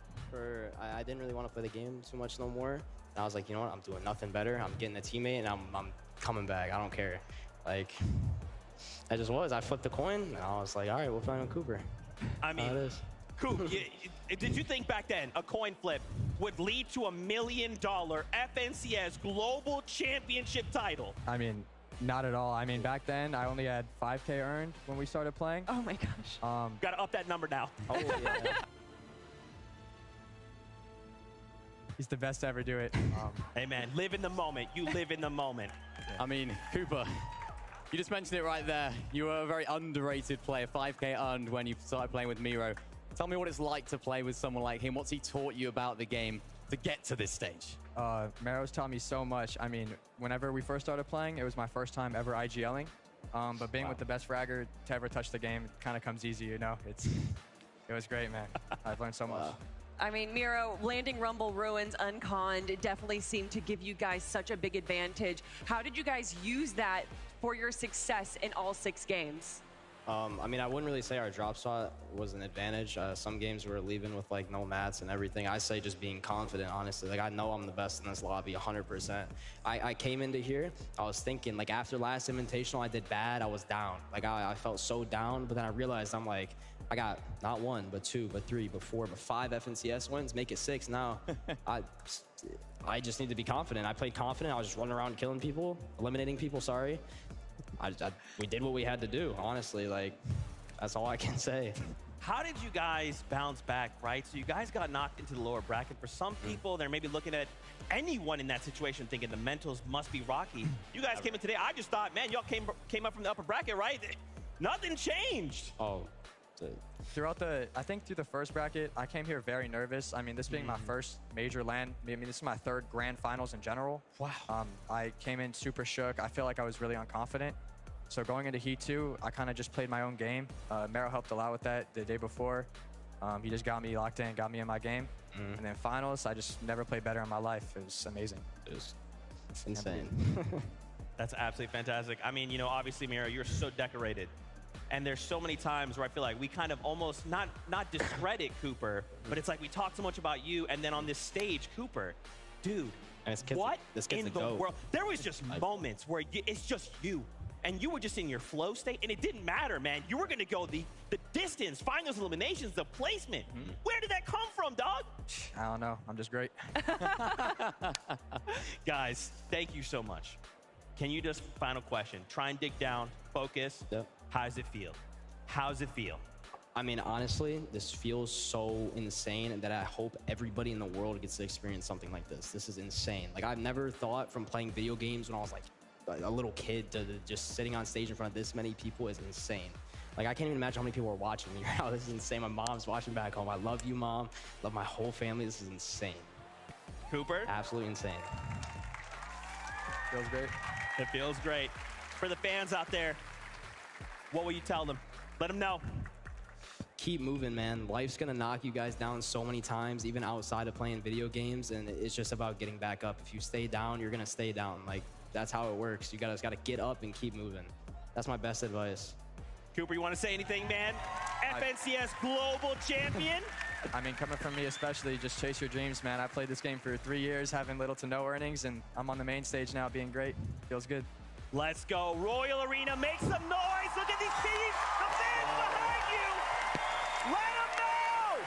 I didn't really want to play the game too much no more. And I was like, you know what? I'm doing nothing better. I'm getting a teammate, and I'm coming back. I don't care. Like, I just was. I flipped the coin, and I was like, all right, we'll play on Cooper. I mean, it is. Coop, did you think back then a coin flip would lead to $1 million FNCS Global Championship title? I mean, not at all. I mean, back then, I only had 5K earned when we started playing. Oh my gosh. Got to up that number now. Oh, yeah. He's the best to ever do it. Hey, man, live in the moment. You live in the moment. I mean, Cooper, you just mentioned it right there. You were a very underrated player, 5K earned when you started playing with Miro. Tell me what it's like to play with someone like him. What's he taught you about the game to get to this stage? Mero's taught me so much. I mean, whenever we first started playing, it was my first time ever IGLing. But being with the best fragger to ever touch the game, it kind of comes easy, you know? It was great, man. I've learned so much. I mean, Miro, landing Rumble Ruins unconned, it definitely seemed to give you guys such a big advantage. How did you guys use that for your success in all 6 games? I mean, I wouldn't really say our drop spot was an advantage. Some games we were leaving with like no mats and everything. I say just being confident, honestly. Like, I know I'm the best in this lobby, 100%. I came into here, I was thinking, like, after last Invitational, I did bad, I was down. Like, I felt so down, but then I realized I'm like, I got not 1, but 2, but 3, but 4, but 5 FNCS wins, make it 6 now. I just need to be confident. I played confident. I was just running around killing people, eliminating people, sorry. We did what we had to do, honestly. Like, that's all I can say. How did you guys bounce back, right? So you guys got knocked into the lower bracket. For some people, they're maybe looking at anyone in that situation thinking the mentals must be rocky. You guys came in today. I just thought, man, y'all came up from the upper bracket, right? Nothing changed. Oh. I think through the first bracket, I came here very nervous. I mean, this being my first major LAN, I mean, this is my 3rd grand finals in general. Wow. I came in super shook. I feel like I was really unconfident. So going into Heat 2, I kind of just played my own game. Mero helped a lot with that the day before. He just got me locked in, got me in my game. And then finals, I just never played better in my life. It was amazing. It's insane. That's absolutely fantastic. I mean, you know, obviously, Miro, you're so decorated. And there's so many times where I feel like we kind of almost not discredit Cooper, but it's like we talk so much about you, and then on this stage, Cooper, dude, what in the world? There was just moments where it's just you, and you were just in your flow state, and it didn't matter, man. You were going to go the distance, find those eliminations, the placement. Where did that come from, dog? I don't know. I'm just great. Guys, thank you so much. Can you just, final question, try and dig down, focus. Yep. How does it feel? How does it feel? I mean, honestly, this feels so insane that I hope everybody in the world gets to experience something like this. This is insane. Like, I've never thought from playing video games when I was like a little kid to just sitting on stage in front of this many people is insane. Like, I can't even imagine how many people are watching me right now. This is insane. My mom's watching back home. I love you, Mom. Love my whole family. This is insane. Cooper? Absolutely insane. Feels great. It feels great. For the fans out there, what will you tell them? Let them know. Keep moving, man. Life's gonna knock you guys down so many times, even outside of playing video games, and it's just about getting back up. If you stay down, you're gonna stay down. Like, that's how it works. You guys gotta get up and keep moving. That's my best advice. Cooper, you want to say anything, man? FNCS Global Champion? I mean, coming from me especially, just chase your dreams, man. I played this game for 3 years, having little to no earnings, and I'm on the main stage now being great. Feels good. Let's go. Royal Arena, make some noise. Look at these teams. The fans behind you. Let them know.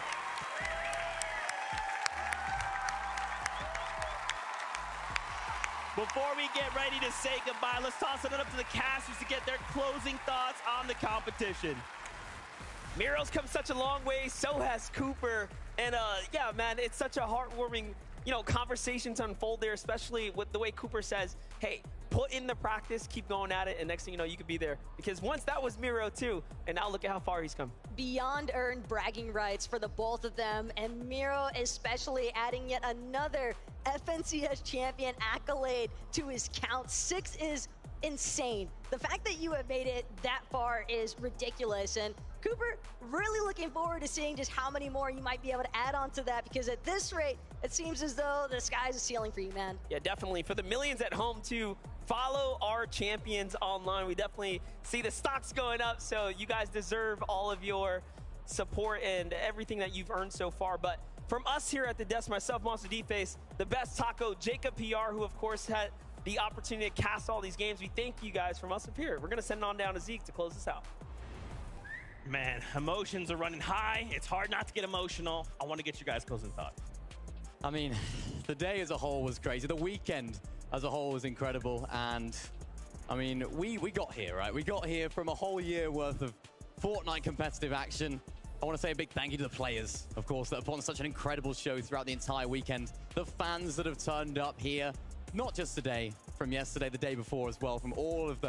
Before we get ready to say goodbye, let's toss it up to the casters to get their closing thoughts on the competition. Miro's come such a long way, so has Cooper. And yeah, man, it's such a heartwarming, you know, conversation to unfold there, especially with the way Cooper says, hey, put in the practice, keep going at it, and next thing you know, you could be there. Because once that was Miro too, and now look at how far he's come. Beyond earned bragging rights for the both of them, and Miro especially adding yet another FNCS champion accolade to his count. 6 is insane. The fact that you have made it that far is ridiculous, and Cooper, really looking forward to seeing just how many more you might be able to add on to that, because at this rate, it seems as though the sky's a ceiling for you, man. Yeah, definitely. For the millions at home to follow our champions online, we definitely see the stocks going up, so you guys deserve all of your support and everything that you've earned so far. But From us here at the desk, myself, Monster D-Face, the best taco, Jacob PR, who of course had the opportunity to cast all these games. We thank you guys from us up here. We're gonna send it on down to Zeke to close this out. Man, emotions are running high. It's hard not to get emotional. I want to get you guys closing thoughts. I mean, the day as a whole was crazy. The weekend as a whole was incredible. And I mean, we got here, right? We got here from a whole year worth of Fortnite competitive action. I want to say a big thank you to the players, of course, that have put on such an incredible show throughout the entire weekend. The fans that have turned up here, not just today, from yesterday, the day before as well, from all of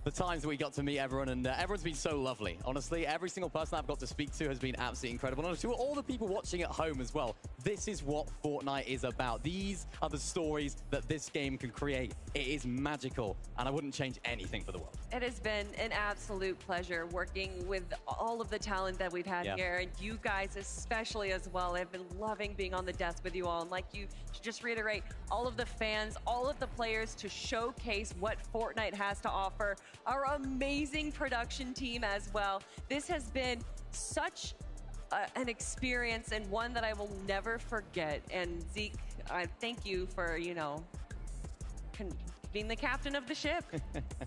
the times that we got to meet everyone, and everyone's been so lovely. Honestly, every single person I've got to speak to has been absolutely incredible. And to all the people watching at home as well, this is what Fortnite is about. These are the stories that this game can create. It is magical, and I wouldn't change anything for the world. It has been an absolute pleasure working with all of the talent that we've had here, and you guys especially as well. I've been loving being on the desk with you all, and like you, to just reiterate, all of the fans, all of the players to showcase what Fortnite has to offer. Our amazing production team as well. This has been such an experience, and one that I will never forget. And Zeke, I thank you for, you know, being the captain of the ship.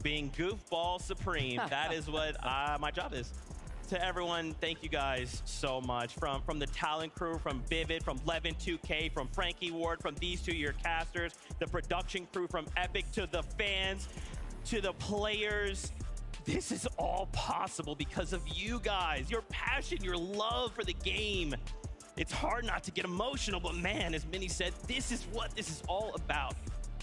Being goofball supreme. That is what my job is. To everyone, thank you guys so much. From the talent crew, from Vivid, from Levin 2K, from Frankie Ward, from these two, your casters, the production crew, from Epic to the fans, to the players. This is all possible because of you guys, your passion, your love for the game. It's hard not to get emotional, but man, as Minnie said, this is what this is all about.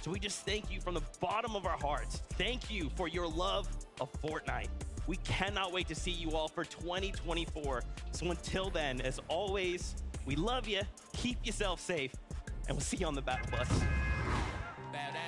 So we just thank you from the bottom of our hearts. Thank you for your love of Fortnite. We cannot wait to see you all for 2024. So until then, as always, we love you. Keep yourself safe, and we'll see you on the battle bus. Bow down.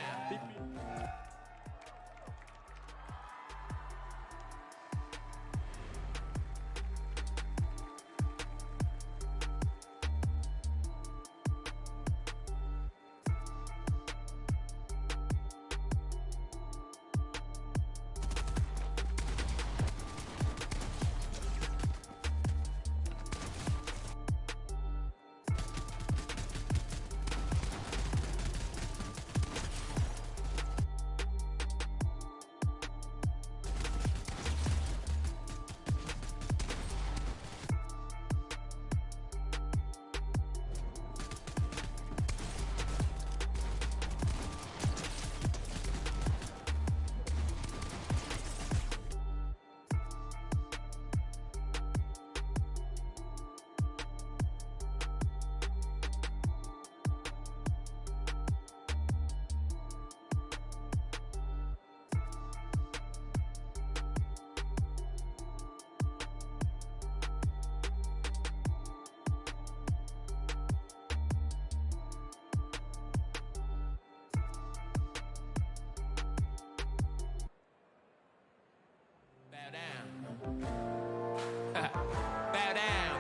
Bow down.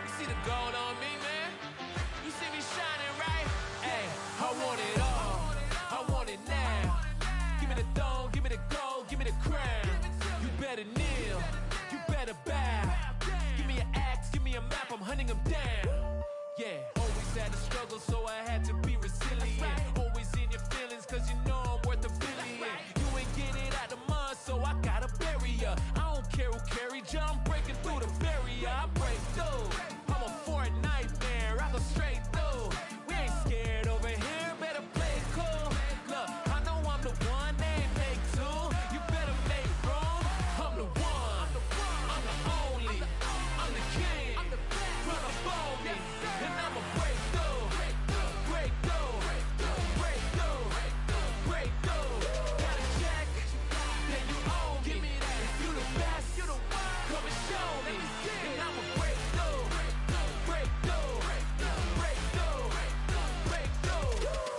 You see the gold on me, man? You see me shining, right? Hey, I want it all. I want it now. Give me the throne, give me the gold, give me the crown. You better kneel, you better bow. Give me an axe, give me a map, I'm hunting them down. Yeah, always had to struggle, so I had to be resilient. Always in your feelings, cause you know I'm worth a billion. You ain't get it out the mud, so I gotta bury ya. I don't care who carry ya, I'm breaking through the barrier. I break through. I'm a Fortnite man, I go straight through. We ain't scared over here, better play it cool. Look, I know I'm the one, they ain't make two. You better make room. I'm the one, I'm the only, I'm the king. Run up on me, and I'ma break through. Break through, break through, break through. Got a check, then you own me. Give me that. If you the best, you the one. Come and show me, and I'ma break through. Break through, break through, break through.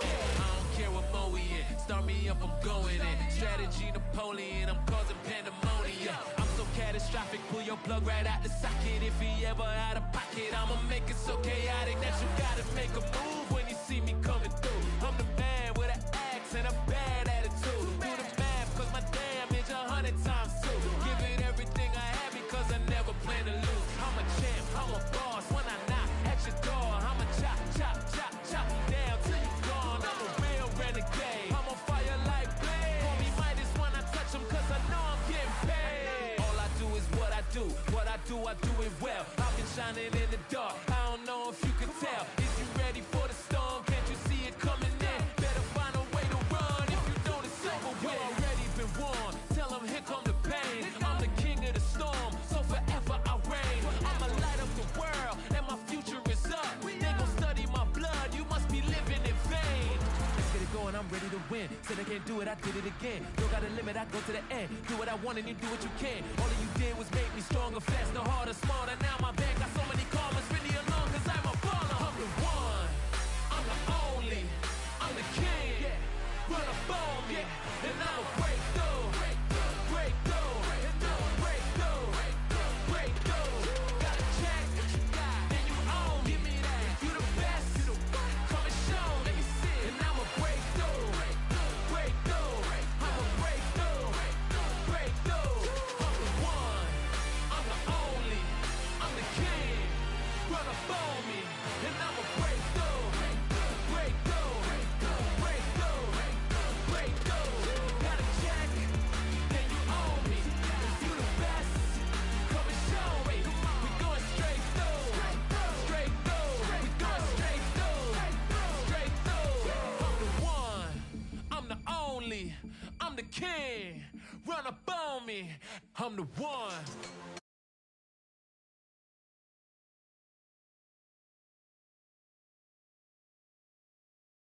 Yeah, I don't care what mode we in. Start me up, I'm going in. Strategy Napoleon, I'm causing pandemonium. I'm so catastrophic, pull your plug right out the socket. If he ever out of pocket, I'ma make it so chaotic that you gotta make a move when you see me coming through. I'm the man with an axe and a bad attitude. Do the math, cause my damage 100 times two. Give it everything I have because I never plan to lose. I'm a champ, I'm a boss when I knock I do it well. I've been shining in the dark, I don't know if you can tell. Is you ready for the storm? Can't you see it coming in? Better find a way to run if you know the silver win. You already been warned, tell them here come the pain. I'm the king of the storm, so forever I reign. I'ma light up the world, and my future is up. They gon' study my blood, you must be living in vain. Let's get it going, I'm ready to win. Said I can't do it, I did it again. Don't got a limit, I go to the end. Do what I want and you do what you can. All that you did was make me stronger, faster, harder, smarter. Now my bank got so many commas, really alone, cause I'm a baller. I'm the one, I'm the only, I'm the king. Run up on me, and I'ma break through. Break through, break through, break through. Got a check, then you own me. Give me that, you the best. Come and show me, and I'ma break through. Break through, I'ma break through. Break through, I'm the one, I'm the only, I'm the king. Run up on me, and I'ma break through. Break through, break through, break through. Got a check, then you own me. If you the best, come and show me. We going straight through, straight through. We going straight through, straight through. I'm the one, I'm the only, I'm the king. Run up on me, I'm the one.